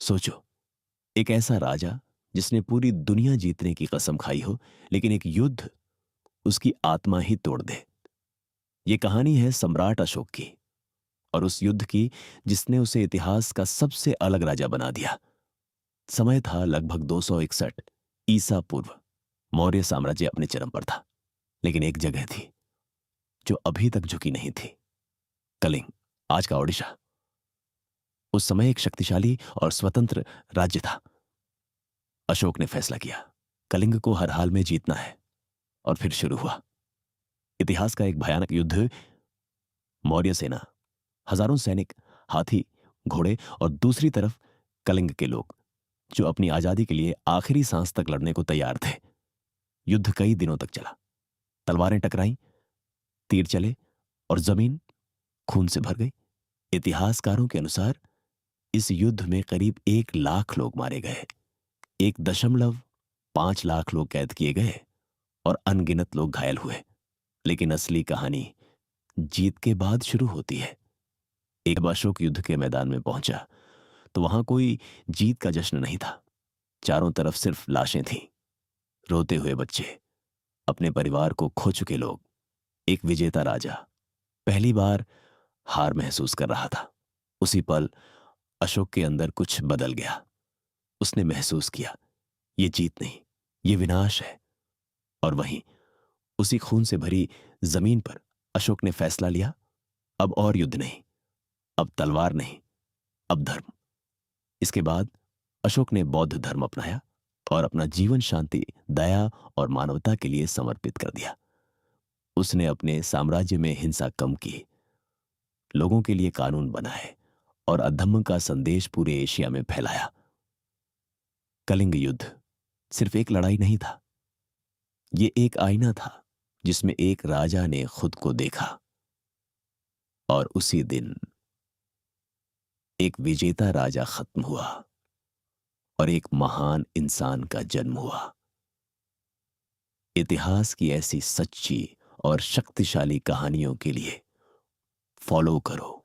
सोचो, एक ऐसा राजा जिसने पूरी दुनिया जीतने की कसम खाई हो, लेकिन एक युद्ध उसकी आत्मा ही तोड़ दे। ये कहानी है सम्राट अशोक की, और उस युद्ध की जिसने उसे इतिहास का सबसे अलग राजा बना दिया। समय था लगभग 261 ईसा पूर्व। मौर्य साम्राज्य अपने चरम पर था, लेकिन एक जगह थी जो अभी तक झुकी नहीं थी। कलिंग, आज का ओडिशा। उस समय एक शक्तिशाली और स्वतंत्र राज्य था। अशोक ने फैसला किया, कलिंग को हर हाल में जीतना है। और फिर शुरू हुआ इतिहास का एक भयानक युद्ध। मौर्य सेना, हजारों सैनिक, हाथी, घोड़े, और दूसरी तरफ कलिंग के लोग जो अपनी आजादी के लिए आखिरी सांस तक लड़ने को तैयार थे। युद्ध कई दिनों तक चला। तलवारें टकराईं, तीर चले, और जमीन खून से भर गई। इतिहासकारों के अनुसार इस युद्ध में करीब 1 लाख लोग मारे गए, 1.5 लाख लोग कैद किए गए, और अनगिनत लोग घायल हुए। लेकिन असली कहानी जीत के बाद शुरू होती है। एक बार अशोक युद्ध के मैदान में पहुंचा तो वहां कोई जीत का जश्न नहीं था। चारों तरफ सिर्फ लाशें थीं, रोते हुए बच्चे, अपने परिवार को खो चुके लोग। एक विजेता राजा पहली बार हार महसूस कर रहा था। उसी पल अशोक के अंदर कुछ बदल गया। उसने महसूस किया, ये जीत नहीं, ये विनाश है। और वहीं उसी खून से भरी जमीन पर अशोक ने फैसला लिया, अब और युद्ध नहीं, अब तलवार नहीं, अब धर्म। इसके बाद अशोक ने बौद्ध धर्म अपनाया और अपना जीवन शांति, दया और मानवता के लिए समर्पित कर दिया। उसने अपने साम्राज्य में हिंसा कम की, लोगों के लिए कानून बनाए, और अधर्म का संदेश पूरे एशिया में फैलाया। कलिंग युद्ध सिर्फ एक लड़ाई नहीं था, ये एक आईना था जिसमें एक राजा ने खुद को देखा, और उसी दिन एक विजेता राजा खत्म हुआ और एक महान इंसान का जन्म हुआ। इतिहास की ऐसी सच्ची और शक्तिशाली कहानियों के लिए फॉलो करो